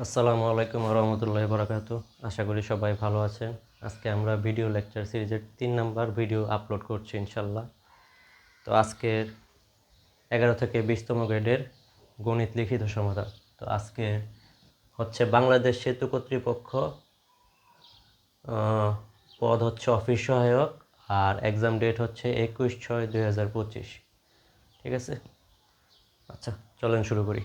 আসসালামু আলাইকুম রহমতুল্লাহি বারাকাতুহু। আশা করি সবাই ভালো আছেন। আজকে আমরা ভিডিও লেকচার সিরিজের 3 নাম্বার ভিডিও আপলোড করছি ইনশাল্লাহ। তো আজকের 11 থেকে 20তম গ্রেডের গণিত লিখিত সমাধান। তো আজকে হচ্ছে বাংলাদেশ সেতু কর্তৃপক্ষ, পদ হচ্ছে অফিস সহায়ক, আর এক্সাম ডেট হচ্ছে 21/6/2025। ঠিক আছে, আচ্ছা চলেন শুরু করি।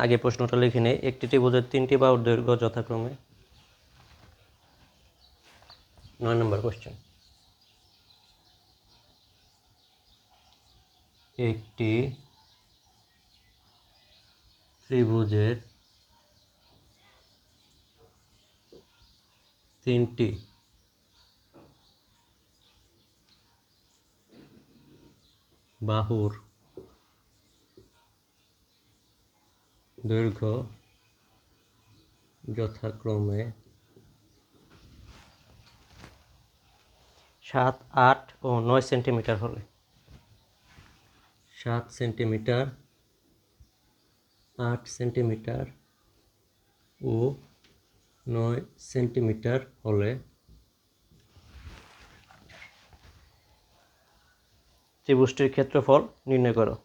আগে প্রশ্নটা লিখে নেই। একটি ত্রিভুজের 3টি বাহুর দৈর্ঘ্য যথাক্রমে 9 নম্বর কোশ্চেন। একটি ত্রিভুজের 3টি বাহুর দৈর্ঘ্য যথাক্রমে 7, 8 ও 9 সেন্টিমিটার হলে 7 সেন্টিমিটার, 8 সেন্টিমিটার ও 9 সেন্টিমিটার হলে ত্রিভুজটির ক্ষেত্রফল নির্ণয় করো।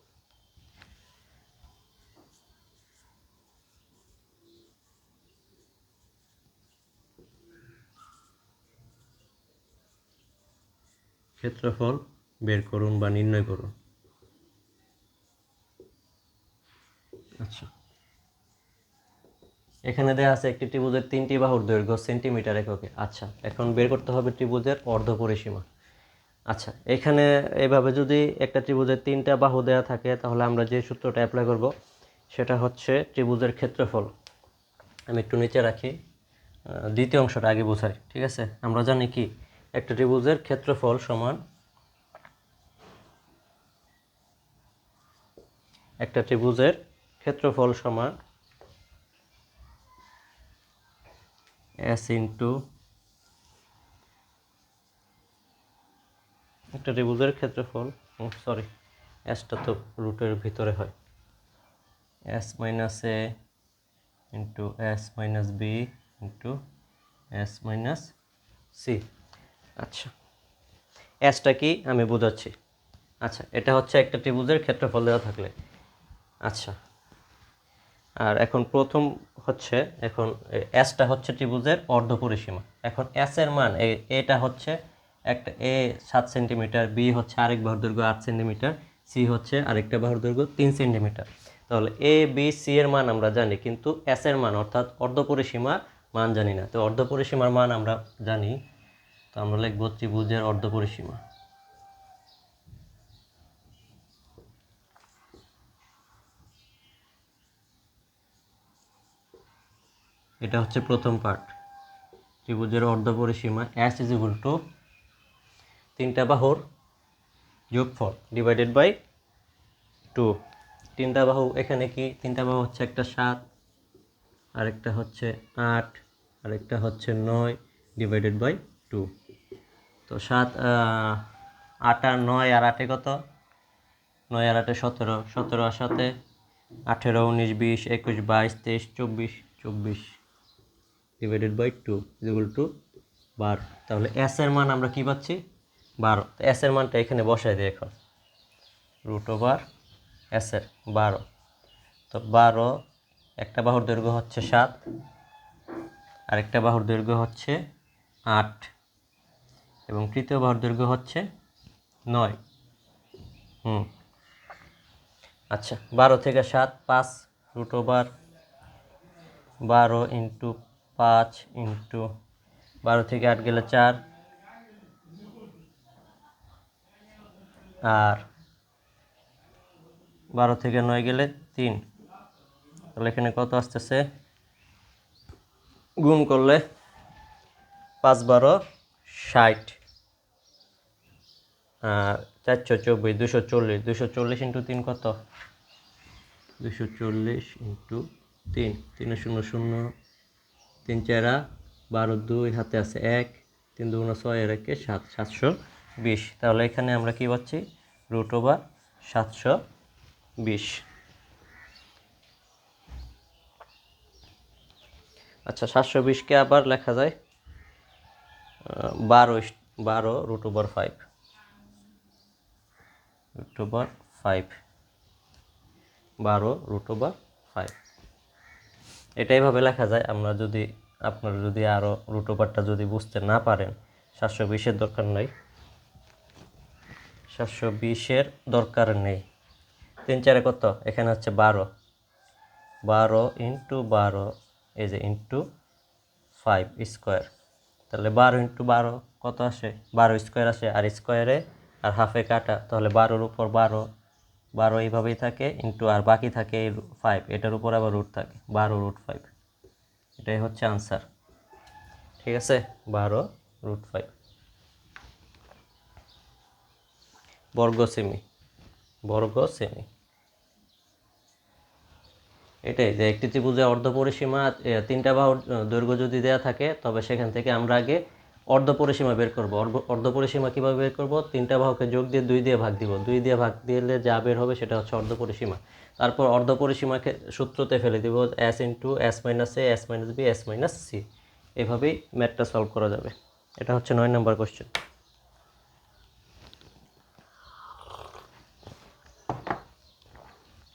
ক্ষেত্রফল বের করুন বা নির্ণয় করুন। আচ্ছা, এখানে দেওয়া আছে একটি ত্রিভুজের 3টি বাহুর দৈর্ঘ্য সেন্টিমিটার এককে। আচ্ছা, এখন বের করতে হবে ত্রিভুজের অর্ধপরিসীমা। আচ্ছা, এখানে এভাবে যদি একটা ত্রিভুজের 3টা বাহু দেওয়া থাকে, তাহলে আমরা যে সূত্রটা অ্যাপ্লাই করব সেটা হচ্ছে ত্রিভুজের ক্ষেত্রফল। আমি একটু নিচে রাখি, দ্বিতীয় অংশটা আগে বোঝাই। ঠিক আছে, আমরা জানি কি একটা ত্রিভুজের ক্ষেত্রফল সমান S ইন্টু একটা ত্রিভুজের ক্ষেত্রফল, সরি এসটা তো রুটের ভিতরে হয়, S minus A into S minus B into S minus C. আচ্ছা, এসটা কি আমি বোঝাচ্ছি। আচ্ছা, এটা হচ্ছে একটা ত্রিভুজের ক্ষেত্রফল দেওয়া থাকলে। আচ্ছা, আর এখন প্রথম হচ্ছে, এখন এসটা হচ্ছে ত্রিভুজের অর্ধপরিসীমা। এখন এস এর মান, এটা হচ্ছে একটা এ 7 সেন্টিমিটার, বি হচ্ছে আরেক বাহুর দৈর্ঘ্য 8 সেন্টিমিটার, সি হচ্ছে আরেকটা বাহুর দৈর্ঘ্য 3 সেন্টিমিটার। তাহলে এ বি সি এর মান আমরা জানি, কিন্তু এস এর মান অর্থাৎ অর্ধপরিসীমার মান জানি না। তো অর্ধপরিসীমার মান আমরা জানি, তো আমরা লিখব ত্রিভুজের অর্ধপরিসীমা। এটা হচ্ছে প্রথম পার্ট, ত্রিভুজের অর্ধপরিসীমা। এস ইজ ইকুয়াল টু 3টা বাহুর যোগফল ডিভাইডেড বাই 2। 3টা বাহু এখানে কি, 3টা বাহু হচ্ছে একটা 7, আরেকটা হচ্ছে 8, আরেকটা হচ্ছে 9 ডিভাইডেড বাই 2। তো 7, 8 আর 9 আর 8 কত, 9 আর 8 17, 17 আর 7 18, 19, 20, 21, 22, 23, 24, 24 ডিভাইডেড বাই 2 ইকুয়াল টু 12। তাহলে এস এর মান আমরা কি পাচ্ছি, 12। তো এস এর মানটা এখানে বসাই দিই এখন, রুট ওভার এস এর 12। তো 12, একটা বাহুর দৈর্ঘ্য হচ্ছে 7, আরেকটা বাহুর দৈর্ঘ্য হচ্ছে 8, এবং তৃতীয় বাহুর দৈর্ঘ্য হচ্ছে 9। আচ্ছা, 12 থেকে 7, 5, রুট ওভার 12 ইন্টু 5 ইন্টু 12 থেকে 8 গেলে 4, আর 12 থেকে 9 গেলে 3। তাহলে এখানে কত আসতেছে, গুণ করলে 5 12 60, আর 424, 240, 240 ইন্টু 3 কত, 240 ইন্টু 3, 3 0 0, 3 4 12, 2 হাতে আছে 1, 3 2 6 এর 1 7, 720। তাহলে এখানে আমরা কি পাচ্ছি, রুট ওভার 720 20। আচ্ছা 720কে আবার লেখা যায় 12 root over 5, root over 5, 12 root over 5। এটা এইভাবে লেখা যায়। আপনারা যদি আরও রুট ওভারটা যদি বুঝতে না পারেন, 720-এর দরকার নেই, 720-এর দরকার নেই। 3 4 কত? এখানে হচ্ছে 12, 12 ইন্টু 12, এই যে ইন্টু 5 স্কোয়ার, তাহলে 12 ইন্টু 12 কত আসে? 12 স্কোয়ার আসে, আর স্কোয়ারে আর হাফে কাটা, তাহলে 12-র উপর 12, 12 এইভাবেই থাকে, ইন্টু আর বাকি থাকে 5, এটার উপর আবার রুট থাকে, 12 রুট 5। এটাই হচ্ছে আনসার। ঠিক আছে, 12 রুট 5 বর্গ সেমি, বর্গ সেমি। এটাই যে একটি ত্রিভুজে অর্ধপরিসীমা 3টা বাহুর দৈর্ঘ্য যদি দেওয়া থাকে, তবে সেখান থেকে আমরা আগে অর্ধপরিসীমা বের করব। অর্ধপরিসীমা কীভাবে বের করব? 3টা বাহুকে যোগ দিয়ে 2 দিয়ে ভাগ দিব, 2 দিয়ে ভাগ দিলে যা বের হবে সেটা হচ্ছে অর্ধপরিসীমা। তারপর অর্ধপরিসীমাকে সূত্রতে ফেলে দিব, s into s minus a, s minus b, s minus c। এভাবেই ম্যাথটা সলভ করা যাবে। এটা হচ্ছে 9 নম্বর কোশ্চেন।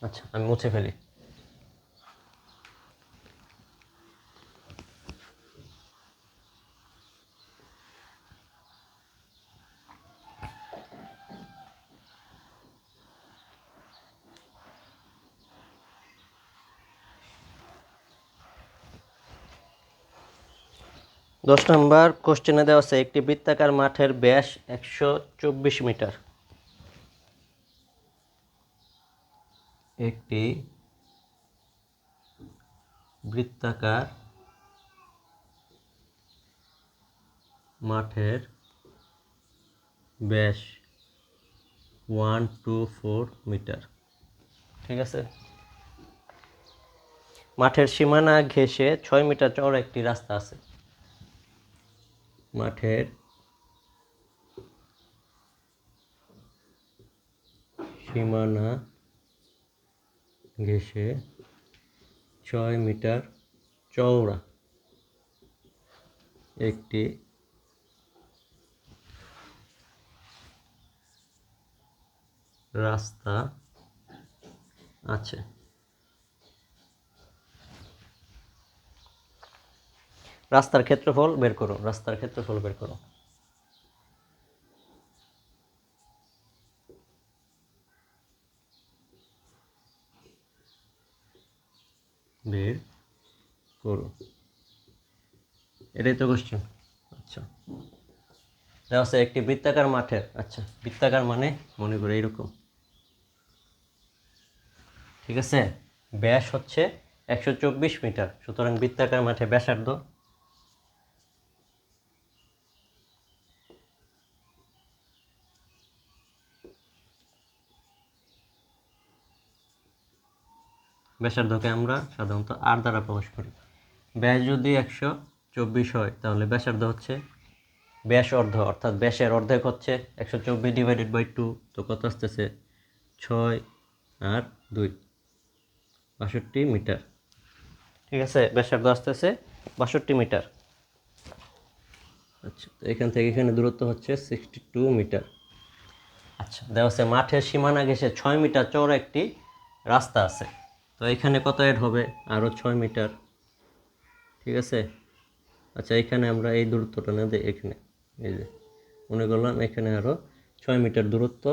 আচ্ছা, আমি মুছে ফেলি। দশ নম্বর কোশ্চেনে দেওয়া আছে একটি বৃত্তাকার মাঠের ব্যাস 124 মিটার। একটি বৃত্তাকার মাঠের ব্যাস 124 মিটার। ঠিক আছে, মাঠের সীমানা ঘেঁষে 6 মিটার চওড়া একটি রাস্তা আছে। মাঠের সীমানা ঘেঁষে 6 মিটার চওড়া একটি রাস্তা আছে। রাস্তার ক্ষেত্রফল বের করো, রাস্তার ক্ষেত্রফল বের করো। বের করো, এটাই তো কোশ্চেন। আচ্ছা, দেওয়া আছে একটি বৃত্তাকার মাঠের, আচ্ছা বৃত্তাকার মানে মনে করে এইরকম, ঠিক আছে, ব্যাস হচ্ছে 124 মিটার, সুতরাং বৃত্তাকার মাঠে ব্যাসার্ধ ব্যাসার্ধকে আমরা সাধারণত আর দ্বারা প্রকাশ করি। ব্যাস যদি 124 হয়, তাহলে ব্যাসার্ধ হচ্ছে ব্যাস অর্ধ, অর্থাৎ ব্যাসের অর্ধেক হচ্ছে 124 ডিভাইডেড বাই 2, তো কত আসতেছে 6 আর 2, 62 মিটার। ঠিক আছে, ব্যাসার্ধ আসতেছে 62 মিটার। আচ্ছা, তো এখান থেকে এখানে দূরত্ব হচ্ছে 62 মিটার। আচ্ছা, দেওয়া আছে মাঠের সীমানা ঘেঁষে 6 মিটার চওড়া একটি রাস্তা আছে। তো এখানে কত অ্যাড হবে? আরও 6 মিটার। ঠিক আছে, আচ্ছা এখানে আমরা এই দূরত্বটা না দিই, এখানে এই যে মনে করলাম এখানে আরও 6 মিটার দূরত্ব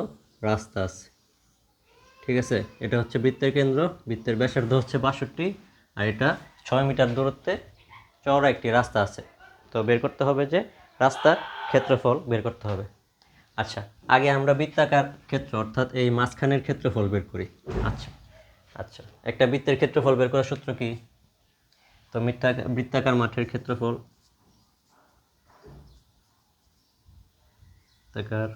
রাস্তা আছে। ঠিক আছে, এটা হচ্ছে বৃত্তের কেন্দ্র, বৃত্তের ব্যাসার্ধ হচ্ছে 62, আর এটা 6 মিটার দূরত্বে চওড়া একটি রাস্তা আছে। তো বের করতে হবে যে রাস্তার ক্ষেত্রফল বের করতে হবে। আচ্ছা, আগে আমরা বৃত্তাকার ক্ষেত্র অর্থাৎ এই মাঝখানের ক্ষেত্রফল বের করি। আচ্ছা আচ্ছা, একটা বৃত্তের ক্ষেত্রফল বের করার সূত্র কি? তো বৃত্তাকার মাঠের ক্ষেত্রফল, বৃত্তাকার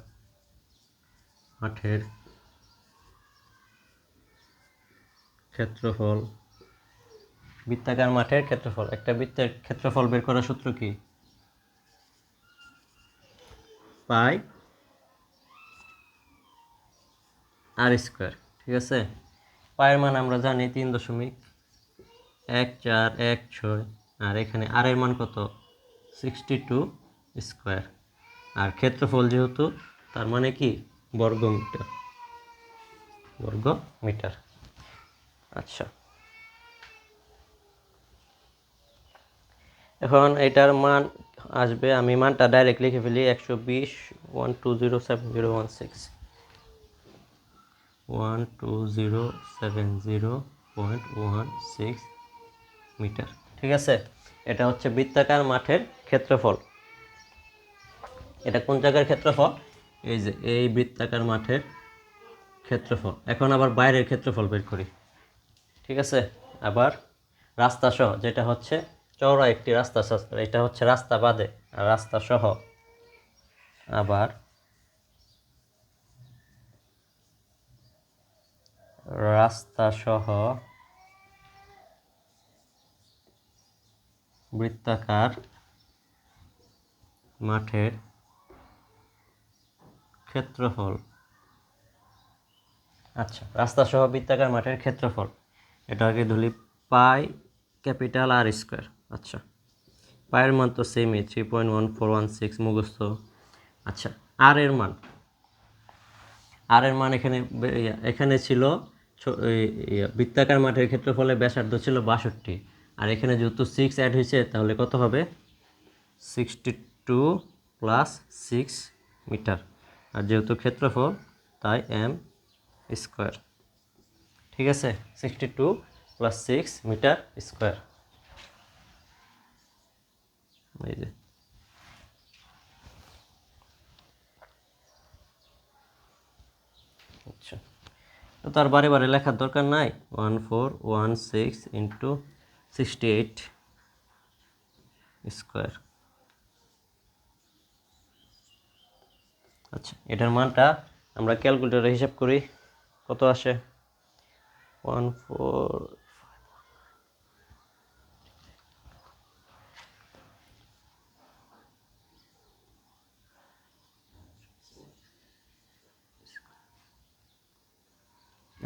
মাঠের ক্ষেত্রফল, বৃত্তাকার মাঠের ক্ষেত্রফল, একটা বৃত্তের ক্ষেত্রফল বের করার সূত্র কি? পাই আর স্কোয়ার। ঠিক আছে, পায়ের মান আমরা জানি 3.1416, আর এখানে আর এর মান কত 62 স্কোয়ার, আর ক্ষেত্রফল যেহেতু তার মানে কি বর্গ মিটার। আচ্ছা, এখন এটার মান আসবে, আমি মানটা ডাইরেক্ট লিখে ফেলি 120.7016 মিটার। ঠিক আছে, এটা হচ্ছে বৃত্তাকার মাঠের ক্ষেত্রফল। এটা কোন জায়গার ক্ষেত্রফল? এই যে এই বৃত্তাকার মাঠের ক্ষেত্রফল। এখন আবার বাইরের ক্ষেত্রফল বের করি। ঠিক আছে, আবার রাস্তা সহ, যেটা হচ্ছে চওড়া একটি রাস্তা, এটা হচ্ছে রাস্তা বাদে, আর রাস্তা সহ আবার রাস্তা সহ বৃত্তাকার মাঠের ক্ষেত্রফল। আচ্ছা, রাস্তা সহ বৃত্তাকার মাঠের ক্ষেত্রফল, এটা আগে ধরি পাই ক্যাপিটাল আর স্কোয়ার। আচ্ছা, পায়ের মান তো সেমই 3.1416 মুখস্থ। আচ্ছা, আর এর মান এখানে ছিল বৃত্তাকার মাঠের ক্ষেত্রফলে ব্যাসার্ধ ছিল 62, আর এখানে যেহেতু 6 অ্যাড হয়েছে তাহলে কত হবে 62 + 6 মিটার, আর যেহেতু ক্ষেত্রফল তাই m স্কোয়ার। ঠিক আছে, 62 + 6 মিটার স্কোয়ার। এই যে আচ্ছা, তো তার বারে বারে লেখার দরকার নাই। 1416 × 68 স্কোয়ার। আচ্ছা, এটার মানটা আমরা ক্যালকুলেটরে হিসাব করি, কত আসে 14।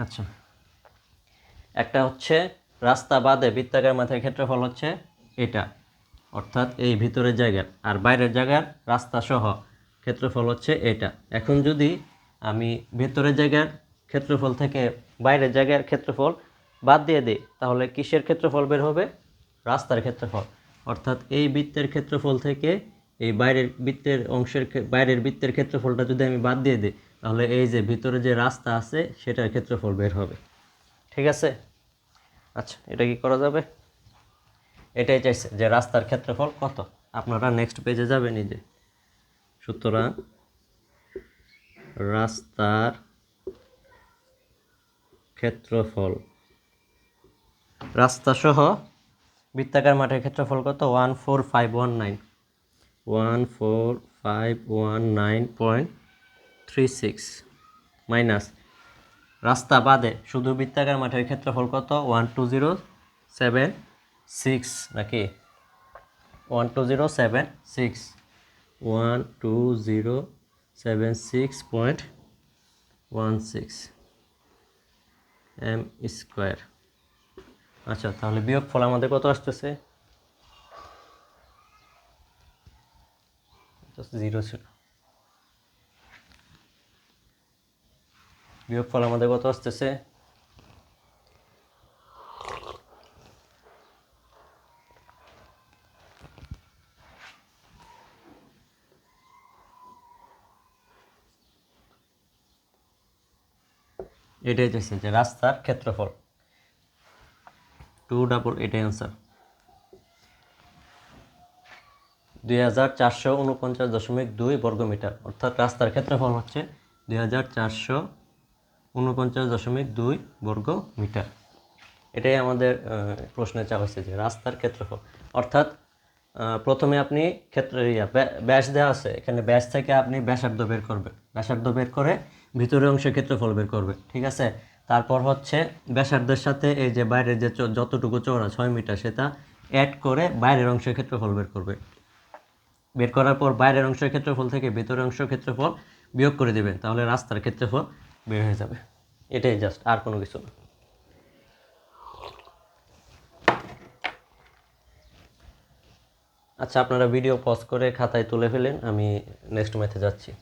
আচ্ছা, একটা হচ্ছে রাস্তা বাদে বৃত্তাকার মাঠের ক্ষেত্রফল হচ্ছে এটা, অর্থাৎ এই ভিতরের জায়গার, আর বাইরের জায়গার রাস্তা সহ ক্ষেত্রফল হচ্ছে এটা। এখন যদি আমি ভেতরের জায়গার ক্ষেত্রফল থেকে বাইরের জায়গার ক্ষেত্রফল বাদ দিয়ে দিই, তাহলে কিসের ক্ষেত্রফল বের হবে? রাস্তার ক্ষেত্রফল। অর্থাৎ এই বৃত্তের ক্ষেত্রফল থেকে এই বাইরের বৃত্তের ক্ষেত্রফলটা যদি আমি বাদ দিয়ে দিই, তাহলে এই যে ভিতরে যে রাস্তা আছে সেটার ক্ষেত্রফল বের হবে। ঠিক আছে, আচ্ছা, এটা কি করা যাবে? এটাই চাইছে যে রাস্তার ক্ষেত্রফল কত। আপনারা নেক্সট পেজে যাবেন। এই যে সুতরাং রাস্তার ক্ষেত্রফল, রাস্তা সহ বৃত্তাকার মাঠের ক্ষেত্রফল কত 14519.36 মাইনাস রাস্তা বাদে শুধু বৃত্তাকার মাঠের ক্ষেত্রফল কত 1207.6 নাকি 1207.16 m স্কোয়ার। আচ্ছা, তাহলে বিয়োগফল আমাদের কত আসতেছে? 0 ছিল। বিয়োগফল আমাদের কত আসতেছে? এটাই চাইছে যে রাস্তার ক্ষেত্রফল 2 এটাই অ্যান্সার 2449.2 বর্গমিটার। অর্থাৎ রাস্তার ক্ষেত্রফল হচ্ছে 2449.2 বর্গ মিটার। এটাই আমাদের প্রশ্নে চাওয়া হয়েছে যে রাস্তার ক্ষেত্রফল। অর্থাৎ প্রথমে আপনি ব্যাস দেওয়া আছে, এখানে ব্যাস থেকে আপনি ব্যাসার্ধ বের করবেন, ব্যাসার্ধ বের করে ভিতরের অংশের ক্ষেত্রফল বের করবে। ঠিক আছে, তারপর হচ্ছে ব্যাসার্ধের সাথে এই যে বাইরের যে যতটুকু চওড়া 6 মিটার সেটা অ্যাড করে বাইরের অংশের ক্ষেত্রফল বের করবে। বের করার পর বাইরের অংশের ক্ষেত্রফল থেকে ভিতরের অংশের ক্ষেত্রফল বিয়োগ করে দেবেন, তাহলে রাস্তার ক্ষেত্রফল বের হয়ে যাবে। এটাই জাস্ট, আর কোনো কিছু না। আচ্ছা, আপনারা ভিডিও পজ করে খাতায় তুলে ফেলেন, আমি নেক্সট ম্যাথে যাচ্ছি।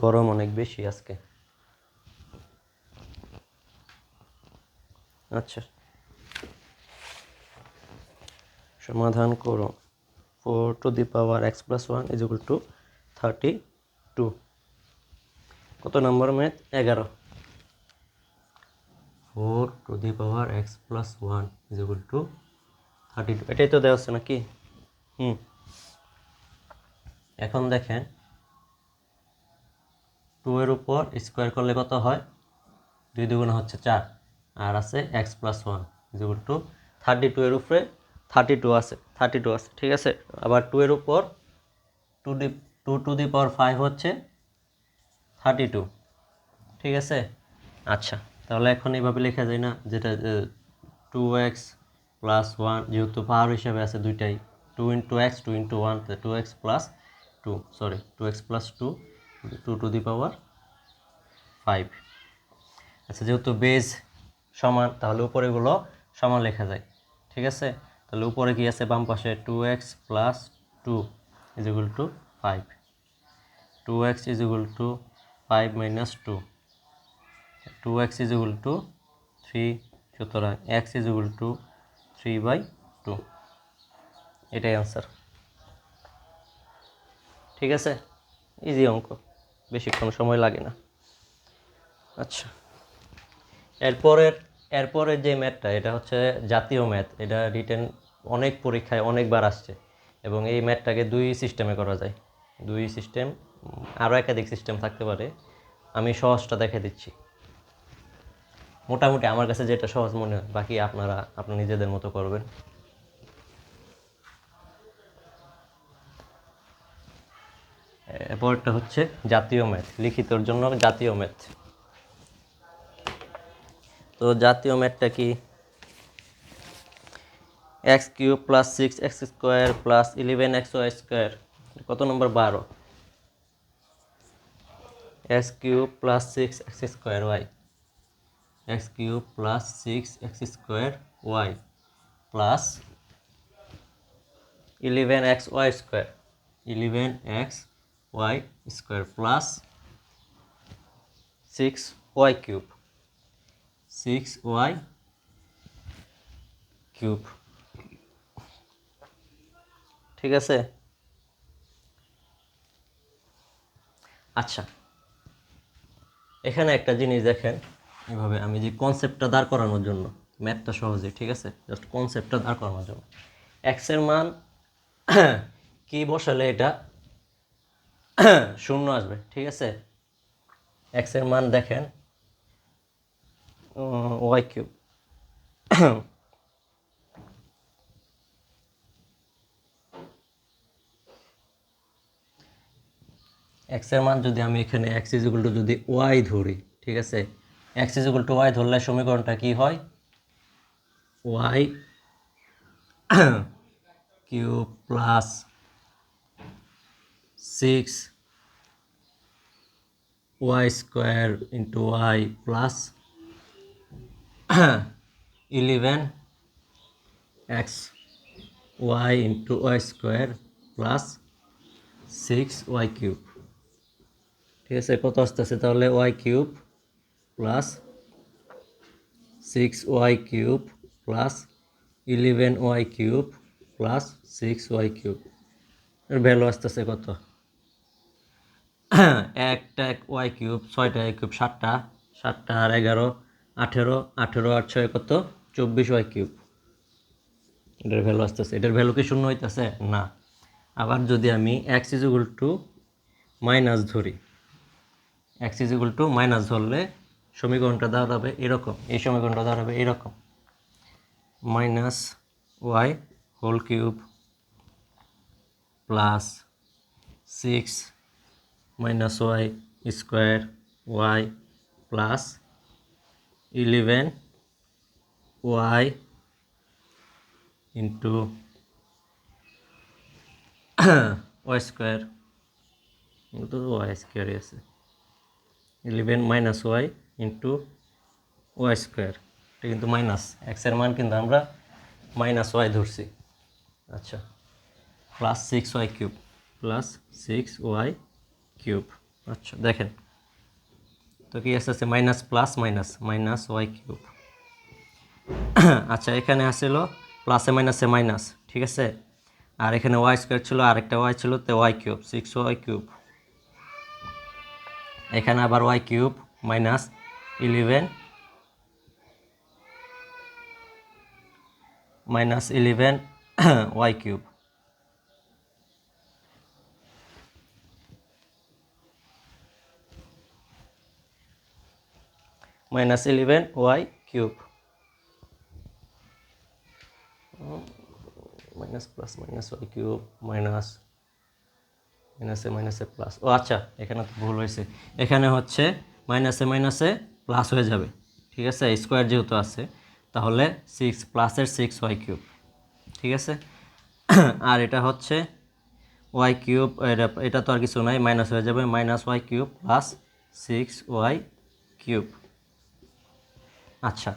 গরম অনেক বেশি আজকে। আচ্ছা, সমাধান করো। 4x+1 = 32। কত নম্বর ম্যাথ? 11। 4x+1 = 32, এটাই তো দেওয়া আছে নাকি? এখন দেখেন 2 এর উপর স্কোয়ার করলে কত হয়? 2 2 হচ্ছে 4, আর আছে x+1 = 32। এর উপরে 32 আছে, ঠিক আছে। আবার 2 এর উপর 2^5 হচ্ছে 32, ঠিক আছে। আচ্ছা, তাহলে এখন এইভাবে লেখা যায় না, যেটা 2x+1, যেহেতু পাওয়ার হিসাবে আছে দুইটাই, 2 × x 2 × 1, 2x+2, সরি 2x+2, 2^5। আচ্ছা, যেহেতু বেজ সমান, তাহলে উপরেগুলো সমান লেখা যায়, ঠিক আছে। তাহলে উপরে কি আছে? বাম পাশে 2x+2 = 5, 2x = 5 - 2, 2x = 3, সুতরাং x = 3/2, এটাই আনসার, ঠিক আছে। ইজি অঙ্ক, বেশিক্ষণ সময় লাগে না। আচ্ছা, এরপরের যে ম্যাথটা, এটা হচ্ছে জাতীয় ম্যাথ। এটা রিটেন অনেক পরীক্ষায় অনেকবার আসছে, এবং এই ম্যাথটাকে 2 সিস্টেমে করা যায়। 2 সিস্টেম, আরও একাধিক সিস্টেম থাকতে পারে। আমি সহজটা দেখে দিচ্ছি, মোটামুটি আমার কাছে যেটা সহজ মনে হয়, বাকি আপনারা আপনার নিজেদের মতো করবেন। এরপরটা হচ্ছে জাতীয় ম্যাথ, লিখিতর জন্য জাতীয় ম্যাথ। তো জাতীয় ম্যাথটা কি? x³ + 6x² + 11xy², কত নম্বর? 12। x³ + 6x² y, x³ + 6x² y + 11xy² 11xy² + 6y³, 6y³, ঠিক আছে। আচ্ছা, এখানে একটা জিনিস দেখেন, এভাবে আমি যে কনসেপ্টটা দাঁড় করানোর জন্য, ম্যাথটা সহজে, ঠিক আছে, জাস্ট কনসেপ্টটা দাঁড় করানোর জন্য এক্স এর মান কি বসালে এটা 0 আসবে, ঠিক আছে। এক্স এর মান দেখেন y³, এক্স এর মান যদি আমি এখানে x = যদি y ধরি, ঠিক আছে, x = y ধরলে সমীকরণটা কি হয়? y³ + 6y² × y + 11xy × y² + 6y³, ঠিক আছে। কত আসতেছে তাহলে? y³ + 6y³ + 11y³ + 6y³, এর ভ্যালু আসতেছে কত? একটা y³ 6টা y³ 7টা, 7টা আর 11 18, 18 আর 6 কত? 24y³, এটার ভ্যালু আসতেছে। এটার ভ্যালু কি 0 হইতেছে? না। আবার যদি আমি x = ধরি, x = ধরলে সমীকরণটা দাঁড়াবে এরকম, এই সমীকরণটা দাঁড়াবে এরকম, -y³ + 6 - y² y plus 11y into y square, কিন্তু ওয়াই স্কোয়ারই আছে, 11 minus y into y square, এটা কিন্তু মাইনাস, এক্সের মান কিন্তু আমরা মাইনাস ওয়াই ধরছি। আচ্ছা, plus 6y cube, plus 6y cube. আচ্ছা দেখেন তো কি আসতেছে, minus plus minus, minus y cube. আচ্ছা এখানে আসছিল প্লাসে মাইনাসে মাইনাস, ঠিক আছে, আর এখানে ওয়াই স্কোয়ার ছিল, আরেকটা ওয়াই ছিল, তো ওয়াই কিউব, 6y কিউব। এখানে আবার y cube minus 11 minus 11 y cube, minus 11 y cube, minus plus minus y cube, minus মাইনাসে মাইনাসে প্লাস। ও আচ্ছা এখানে তো ভুল হয়েছে, এখানে হচ্ছে মাইনাসে মাইনাসে প্লাস হয়ে যাবে, ঠিক আছে, স্কোয়ার যেহেতু আছে, তাহলে 6 প্লাসের 6y কিউব, ঠিক আছে। আর এটা হচ্ছে ওয়াই কিউব, এটা তো আর কিছু নাই, মাইনাস হয়ে যাবে, minus y cube plus 6y cube. আচ্ছা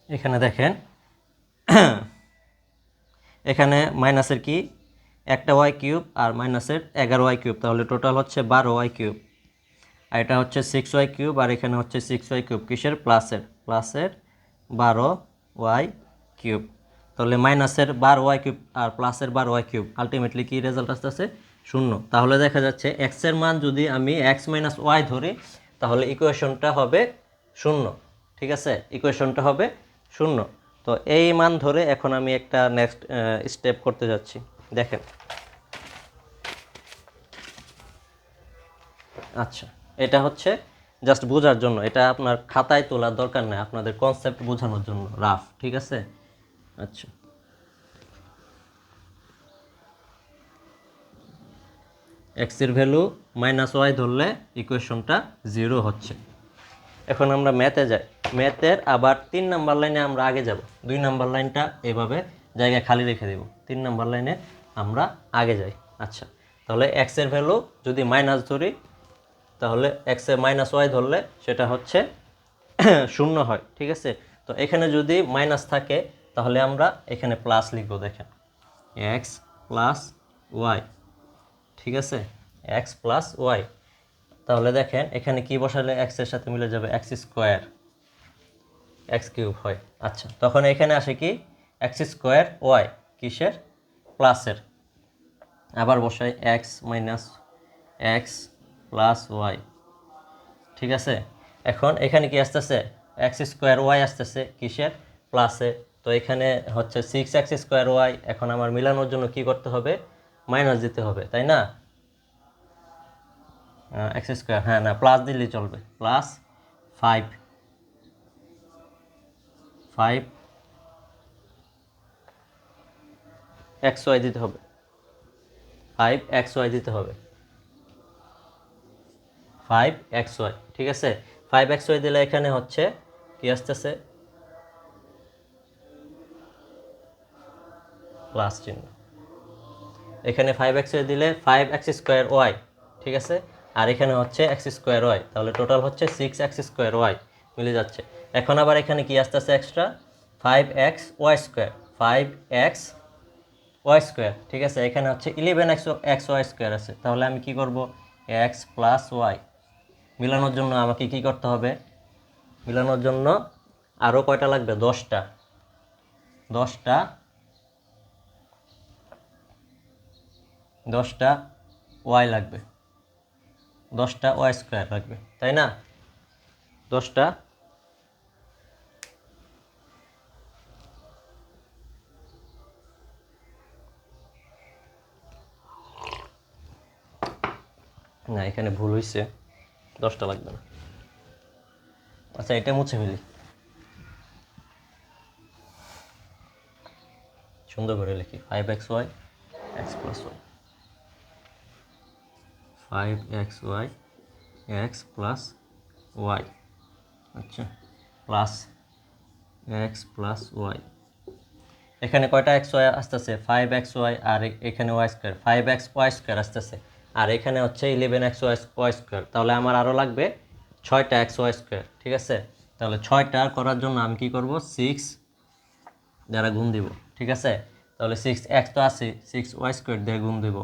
এখানে দেখেন এখানে মাইনাসের কি একটা ওয়াই কিউব আর মাইনাসের 11y কিউব, তাহলে টোটাল হচ্ছে 12y কিউব। আর এটা হচ্ছে 6y কিউব, আর এখানে হচ্ছে 6y কিউব, কিসের, প্লাসের, প্লাসের 12y কিউব। তাহলে মাইনাসের 12y কিউব আর প্লাসের 12y কিউব, আলটিমেটলি কি রেজাল্ট আসতেছে, 0। তাহলে দেখা যাচ্ছে এক্সের মান যদি আমি এক্স মাইনাস ওয়াই ধরি, তাহলে ইকুয়েশনটা হবে 0, ঠিক আছে, ইকুয়েশনটা হবে 0। তো এই মান ধরে এখন আমি একটা নেক্সট স্টেপ করতে যাচ্ছি, দেখেন। আচ্ছা এটা হচ্ছে জাস্ট বোঝার জন্য, এটা আপনার খাতায় তোলার দরকার নেই, আপনাদের কনসেপ্ট বোঝানোর জন্য রাফ, ঠিক আছে। আচ্ছা এক্সের ভ্যালু মাইনাস ওয়াই ধরলে ইকুয়েশনটা 0 হচ্ছে। এখন আমরা ম্যাথে যাই, ম্যাথের আবার 3 নাম্বার লাইনে আমরা আগে যাব, 2 নাম্বার লাইনটা এভাবে জায়গায় খালি রেখে দেব, 3 নাম্বার লাইনে আমরা আগে যাই। আচ্ছা তাহলে এক্সের ভ্যালু যদি মাইনাস ধরি, তাহলে এক্সে মাইনাস ওয়াই ধরলে সেটা হচ্ছে 0 হয়, ঠিক আছে। তো এখানে যদি মাইনাস থাকে তাহলে আমরা এখানে প্লাস লিখব, দেখেন এক্স প্লাস ওয়াই, ঠিক আছে, এক্স প্লাস ওয়াই। তাহলে দেখেন এখানে কি বসালে এক্সের সাথে মিলে যাবে, এক্স স্কোয়ার, এক্স কিউব হয়। আচ্ছা তখন এখানে আসে কি এক্স স্কোয়ার ওয়াই, কিসের, প্লাসের, আবার বসাই x minus x plus y, ঠিক আছে। এখন এখানে কি আসতেছে, এক্স স্কোয়ার ওয়াই আসতেছে, কিসের, প্লাসে। তো এখানে হচ্ছে 6x স্কোয়ার ওয়াই, এখন আমার মিলানোর জন্য কি করতে হবে, মাইনাস দিতে হবে, তাই না, এক্স স্কোয়ার, হ্যাঁ না প্লাস দিলেই চলবে, প্লাস 5 এক্স ওয়াই দিতে হবে, 5xy দিতে হবে, 5xy, ঠিক আছে। 5xy দিলে এখানে হচ্ছে কি আসতেছে, প্লাস চিহ্ন। এখানে 5xy দিলে 5x স্কোয়ার ওয়াই, ঠিক আছে, আর এখানে হচ্ছে এক্স স্কোয়ার ওয়াই, তাহলে টোটাল হচ্ছে 6x স্কোয়ার ওয়াই, মিলে যাচ্ছে। এখন আবার এখানে কি আসতেছে extra, 5xy square, 5xy square, ঠিক আছে। এখানে হচ্ছে 11xy স্কোয়ার আছে, তাহলে আমি কি করব, এক্স প্লাস ওয়াই। মিলানোর জন্য আমাকে কি করতে হবে, মিলানোর জন্য আরও কয়টা লাগবে, 10টা, 10টা ওয়াই লাগবে, 10টা ওয়াই স্কোয়ার লাগবে, তাই না, 10টা। না এখানে ভুল হয়েছে, 10টা লাগবে না। আচ্ছা এটা মুছে ফেলি, সুন্দর করে লিখি, 5xy x plus y, 5xy x plus y, আচ্ছা, প্লাস এক্স প্লাস ওয়াই। এখানে কয়টা এক্স ওয়াই আসতেছে? 5xy, আর এখানে ওয়াই স্কোয়ার, 5xy² আসতেছে, আর এখানে হচ্ছে 11xy²। তাহলে আমার আরও লাগবে 6টা xy², ঠিক আছে? তাহলে 6টা করার জন্য আমি কি করব? 6 দ্বারা গুণ দিব, ঠিক আছে? তাহলে 6x তো আছে, 6y² দিয়ে গুণ দিব।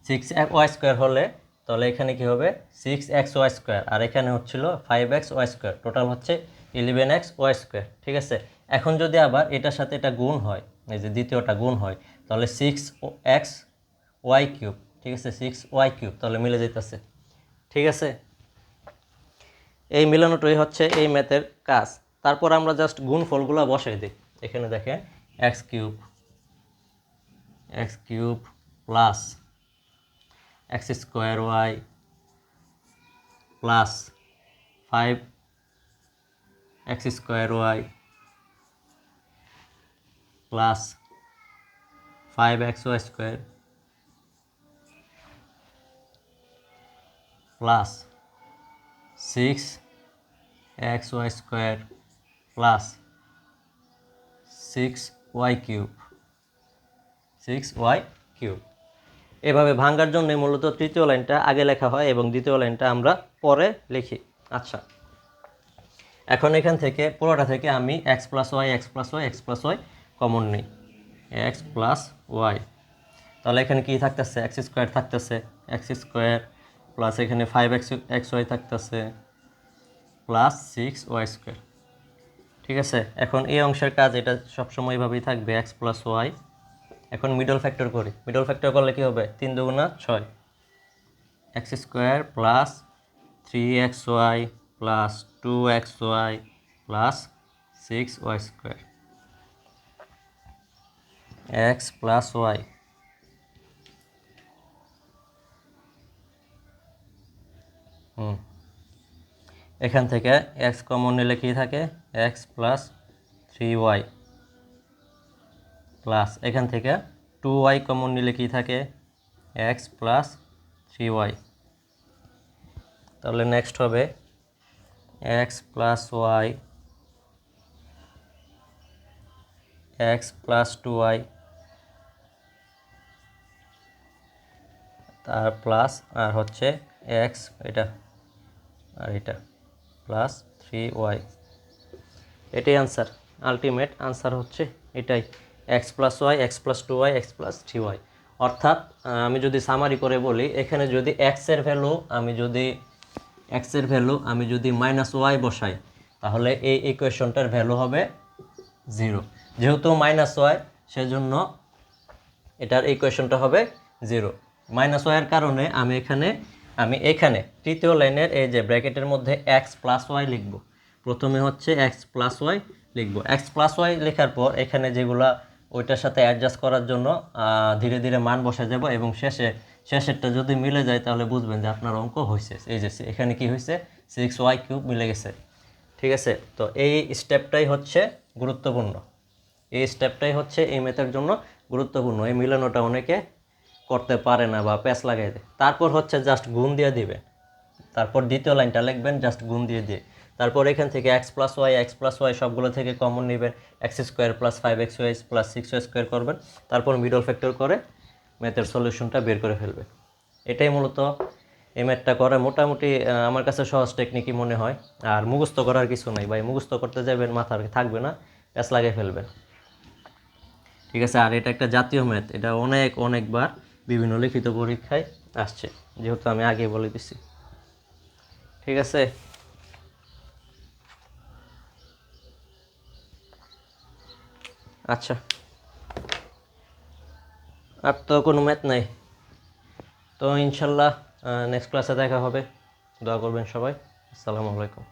6y² হলে তাহলে এখানে কি হবে? 6xy², আর এখানে হচ্ছিল 5xy², টোটাল হচ্ছে 11xy², ঠিক আছে? এখন যদি আবার এটার সাথে এটা গুণ হয়, এই যে দ্বিতীয়টা গুণ হয়, তাহলে 6xy³, ঠিক আছে? 6y³, তাহলে মিলে যেতেছে, ঠিক আছে? এই মিলানোটাই হচ্ছে এই ম্যাথের কাজ। তারপর আমরা জাস্ট গুণফলগুলো বসাই দিই। এখানে দেখেন x³ plus x² plus 5x² plus 5xy² plus 6xy² plus 6y³, 6y³। এভাবে ভাঙার জন্য মূলত তৃতীয় লাইনটা আগে লেখা হয় এবং দ্বিতীয় লাইনটা আমরা পরে লিখি। আচ্ছা, এখন এখান থেকে পুরোটা থেকে আমি x+y কমন নিই, x+y। তাহলে এখানে কি থাকতেছে? x² থাকতেছে, x² প্লাস এখানে 5xy থাকতেছে প্লাস 6y², ঠিক আছে? এখন এই অংশের কাজ এটা সবসময় এভাবেই থাকবে, x+y। এখন মিডল ফ্যাক্টর করি। মিডল ফ্যাক্টর করলে কি হবে? 3 দুগুণা 6, x² plus 3xy plus 2xy plus 6y², x plus y. এখান থেকে x কমন নিলে কি থাকে? x প্লাস 3y প্লাস এখান থেকে 2y কমন নিলে কি থাকে? x plus 3y। তাহলে নেক্সট হবে x plus y, x plus 2y, তার প্লাস আর হচ্ছে x, এটা আর এটা প্লাস 3y। এটাই আনসার, আলটিমেট আনসার হচ্ছে এটাই, x+y, x+2y, x+3y। অর্থাৎ আমি যদি সামারি করে বলি, এখানে যদি x এর ভ্যালু আমি যদি -y বসাই, তাহলে এই ইকুয়েশনটার ভ্যালু হবে 0। যেহেতু -y, সেজন্য এটার ইকুয়েশনটা হবে 0। -y এর কারণে আমি এখানে তৃতীয় লাইনের এই যে ব্র্যাকেটের মধ্যে x+y লিখব। প্রথমে হচ্ছে x+y লিখব। x+y লেখার পর এখানে যেগুলা ওইটার সাথে অ্যাডজাস্ট করার জন্য ধীরে ধীরে মান বসে যাব, এবং শেষেরটা যদি মিলে যায় তাহলে বুঝবেন যে আপনার অঙ্ক হয়েছে। এই যে এখানে কি হয়েছে? 6y³ মিলে গেছে, ঠিক আছে? তো এই স্টেপটাই হচ্ছে গুরুত্বপূর্ণ, এই স্টেপটাই হচ্ছে এই ম্যাথের জন্য গুরুত্বপূর্ণ। এই মিলানোটা অনেকে করতে পারে না বা প্যাচ লাগাই দেয়। তারপর হচ্ছে জাস্ট গুণ দিয়ে দিবে, তারপর দ্বিতীয় লাইনটা লিখবেন জাস্ট গুণ দিয়ে তারপর এখান থেকে x+y সবগুলো থেকে কমন নেবেন, x² plus 5xy plus 6y² করবেন, তারপর মিডল ফ্যাক্টর করে ম্যাথের সলিউশনটা বের করে ফেলবেন। এটাই মূলত এই ম্যাথটা করে মোটামুটি আমার কাছে সহজ টেকনিকই মনে হয়। আর মুখস্থ করার কিছু নাই ভাই, মুখস্থ করতে যাবেন মাথার থাকবে না, প্যাচ লাগিয়ে ফেলবেন, ঠিক আছে? আর এটা একটা জাতীয় ম্যাথ, এটা অনেকবার বিভিন্ন লিখিত পরীক্ষায় আসছে, যেহেতু আমি আগে বলে দিছি, ঠিক আছে? আচ্ছা, আর তো কোনো ম্যাথ নাই, তো ইনশাল্লাহ নেক্সট ক্লাসে দেখা হবে। দোয়া করবেন সবাই। আসসালামু আলাইকুম।